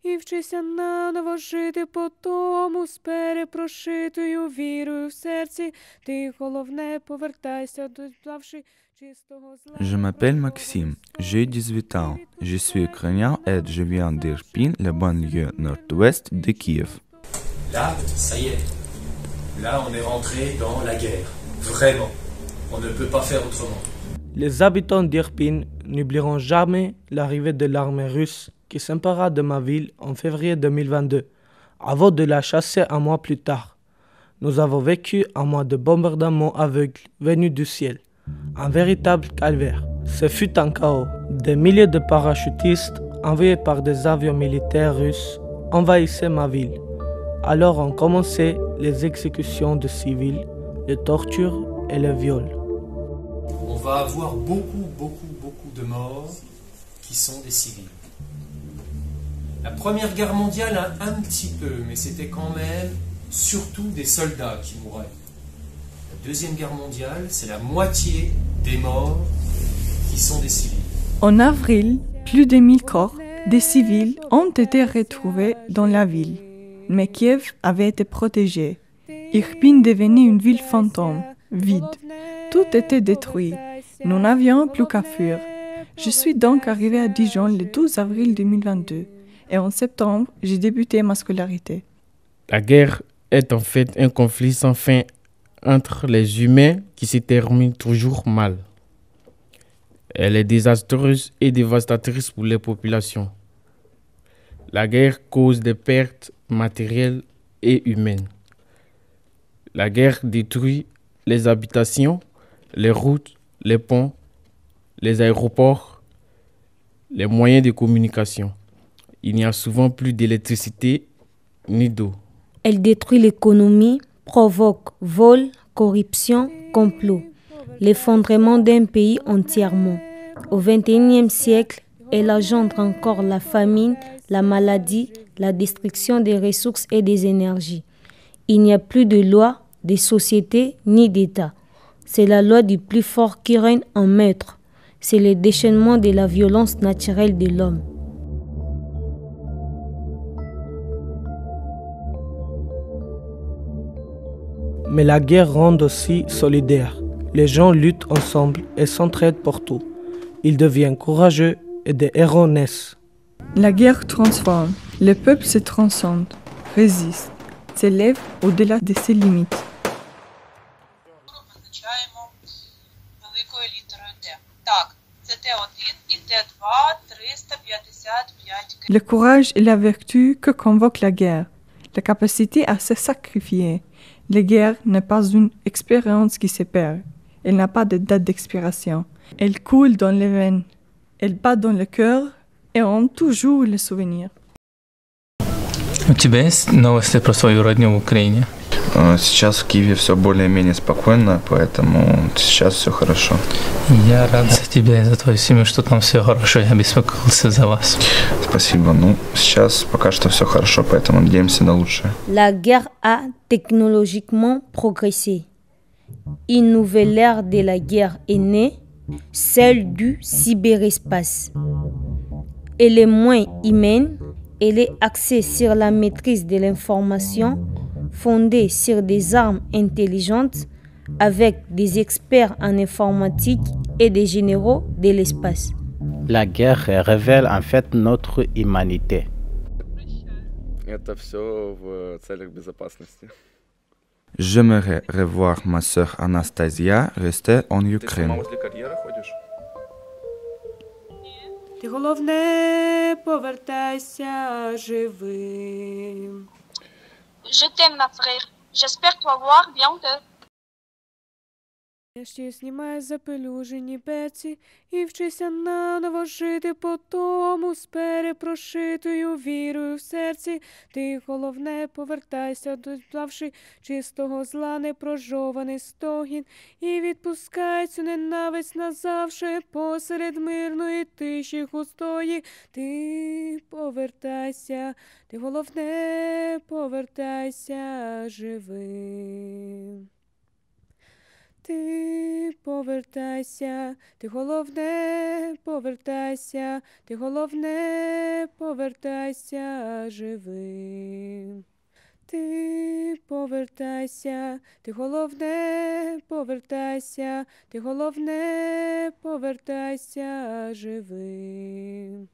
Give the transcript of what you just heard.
і вчися наново жити по тому з перепрошитою вірою в серці. Ти головне повертайся, додавши чистого зла. Je m'appelle Maxime, j'ai 18 ans. Je suis ukrainien et je viens d'Irpin, la banlieue nord-ouest de Kiev. Là, ça y est. Là, on est rentré dans la guerre. Vraiment. On ne peut pas faire autrement. Les habitants d'Irpin n'oublieront jamais l'arrivée de l'armée russe qui s'empara de ma ville en février 2022, avant de la chasser un mois plus tard. Nous avons vécu un mois de bombardements aveugles venus du ciel, un véritable calvaire. Ce fut un chaos. Des milliers de parachutistes envoyés par des avions militaires russes envahissaient ma ville. Alors ont commencé les exécutions de civils, les tortures et les viols. On va avoir beaucoup de morts qui sont des civils. La Première Guerre mondiale, un petit peu, mais c'était quand même surtout des soldats qui mouraient. La Deuxième Guerre mondiale, c'est la moitié des morts qui sont des civils. En avril, plus de 1000 corps des civils ont été retrouvés dans la ville. Mais Kiev avait été protégé. Irpin devenait une ville fantôme, vide. Tout était détruit. Nous n'avions plus qu'à fuir. Je suis donc arrivé à Dijon le 12 avril 2022 et en septembre, j'ai débuté ma scolarité. La guerre est en fait un conflit sans fin entre les humains qui se termine toujours mal. Elle est désastreuse et dévastatrice pour les populations. La guerre cause des pertes matérielles et humaines. La guerre détruit les habitations, les routes, les ponts, les aéroports, les moyens de communication. Il n'y a souvent plus d'électricité ni d'eau. Elle détruit l'économie, provoque vol, corruption, complot, l'effondrement d'un pays entièrement. Au XXIe siècle, elle engendre encore la famine, la maladie, la destruction des ressources et des énergies. Il n'y a plus de loi, de société ni d'État. C'est la loi du plus fort qui règne en maître. C'est le déchaînement de la violence naturelle de l'homme. Mais la guerre rend aussi solidaire. Les gens luttent ensemble et s'entraident pour tout. Ils deviennent courageux et des héros naissent. La guerre transforme. Le peuple se transcende, résiste, s'élève au-delà de ses limites. Le courage est la vertu que convoque la guerre, la capacité à se sacrifier. La guerre n'est pas une expérience qui se perd. Elle n'a pas de date d'expiration. Elle coule dans les veines. Elle bat dans le cœur et on toujours le souvenir. У тебя есть новости про свою родню в Украине? Сейчас в Киеве все более-менее спокойно, поэтому сейчас все хорошо. Я рад за тебя и за твою семью, что там все хорошо. Я беспокоился за вас. Спасибо. Сейчас пока что все хорошо, поэтому надеемся на лучшее. La guerre a technologiquement progressé. Une nouvelle ère de la guerre est née, celle du cyberespace. Elle est moins humaine, elle est axée sur la maîtrise de l'information, fondée sur des armes intelligentes, avec des experts en informatique et des généraux de l'espace. La guerre révèle en fait notre humanité. J'aimerais revoir ma sœur Anastasia rester en Ukraine. Ти головне повертайся живим. Je t'aime, ma frère. J'espère te voir bientôt. Ще знімай запелюжені беці і вчися наново жити по тому з перепрошитою вірою в серці. Ти головне повертайся, додавши чистого зла непрожований стогін, і відпускай цю ненависть назавше посеред мирної тиші густої. Ти повертайся, ти головне повертайся живим. Ти повертайся, ти головне повертайся, ти головне, повертайся живим. Ти повертайся, ти головне, повертайся, ти головне, повертайся живим.